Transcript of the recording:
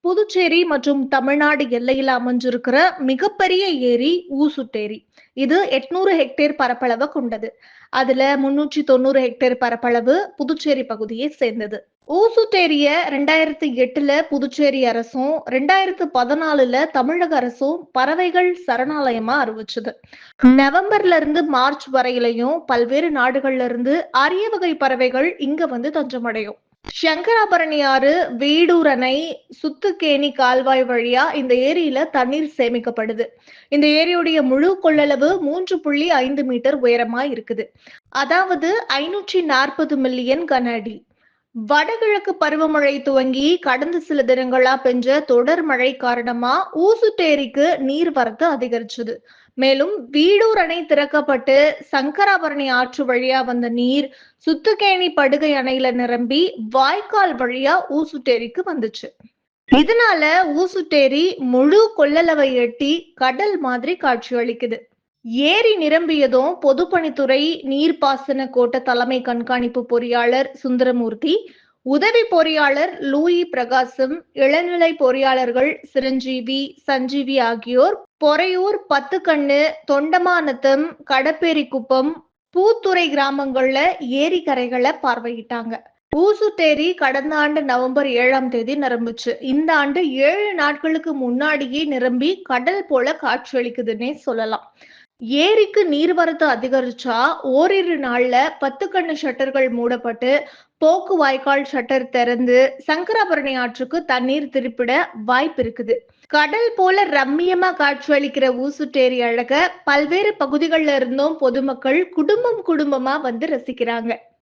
புதுச்சேரி மற்றும் தமிழ்நாடு எல்லையில அமைஞ்சிருக்கிற மிகப்பெரிய ஏரி ஊசுட்டேரி. இது 800 ஹெக்டேர் பரப்பளவை கொண்டது. அதுல 390 ஹெக்டேர் பரப்பளவு புதுச்சேரி பகுதியை சேர்ந்தது. ஊசுட்டேரிய 2008ல புதுச்சேரி அரசும் 2014ல தமிழக அரசும் பறவைகள் சரணாலயமா அறிவிச்சது. நவம்பர்ல இருந்து மார்ச் வரையிலையும் பல்வேறு நாடுகள்ல இருந்து அரிய வகை பறவைகள் இங்க வந்து தஞ்சமடையும். சங்கராபரணி ஆறு, வீடூர் அணை, சுத்துக்கேணி கால்வாய் வழியா இந்த ஏரியில தண்ணீர் சேமிக்கப்படுது. இந்த ஏரியுடைய முழு கொள்ளளவு 3.5 மீட்டர் உயரமா இருக்குது. அதாவது 540 மில்லியன் கன அடி. வடகிழக்கு பருவமழை துவங்கி கடந்த சில தினங்களா பெஞ்ச தொடர் மழை காரணமா ஊசுட்டேரிக்கு நீர்வரத்து அதிகரிச்சது. மேலும் வீடூர் அணை திறக்கப்பட்டு சங்கராபரணி ஆற்று வழியா வந்த நீர் சுத்துக்கேணி படுகை அணையில நிரம்பி வாய்க்கால் வழியா ஊசுட்டேரிக்கு வந்துச்சு. இதனால ஊசுட்டேரி முழு கொள்ளளவை எட்டி கடல் மாதிரி காட்சியளிக்குது. ஏரி நிரம்பியதும் பொதுப்பணித்துறை நீர்ப்பாசன கோட்ட தலைமை கண்காணிப்பு பொறியாளர் சுந்தரமூர்த்தி, உதவி பொறியாளர் லூயி பிரகாசம், இளநிலை பொறியாளர்கள் சிரஞ்சீவி, சஞ்சீவி ஆகியோர் பொறையூர், பத்துக்கண்ணு, தொண்டமாநத்தம், கடப்பேரிக்குப்பம், பூத்துறை கிராமங்கள்ல ஏரி கரைகளை பார்வையிட்டாங்க. ஊசுட்டேரி கடந்த ஆண்டு நவம்பர் 7ஆம் தேதி நிரம்புச்சு. இந்த ஆண்டு 7 நாட்களுக்கு முன்னாடியே நிரம்பி கடல் போல காட்சியளிக்குதுன்னே சொல்லலாம். ஏரிக்கு நீர்வரத்து அதிகரிச்சா ஓரிரு நாள்ல 10 கண்ணு ஷட்டர்கள் மூடப்பட்டு போக்கு வாய்க்கால் ஷட்டர் திறந்து சங்கராபரணி ஆற்றுக்கு தண்ணீர் திருப்பிட வாய்ப்பு இருக்குது. கடல் போல ரம்மியமா காட்சியளிக்கிற ஊசுட்டேரி அழக பல்வேறு பகுதிகளில் இருந்தும் பொதுமக்கள் குடும்பமா வந்து ரசிக்கிறாங்க.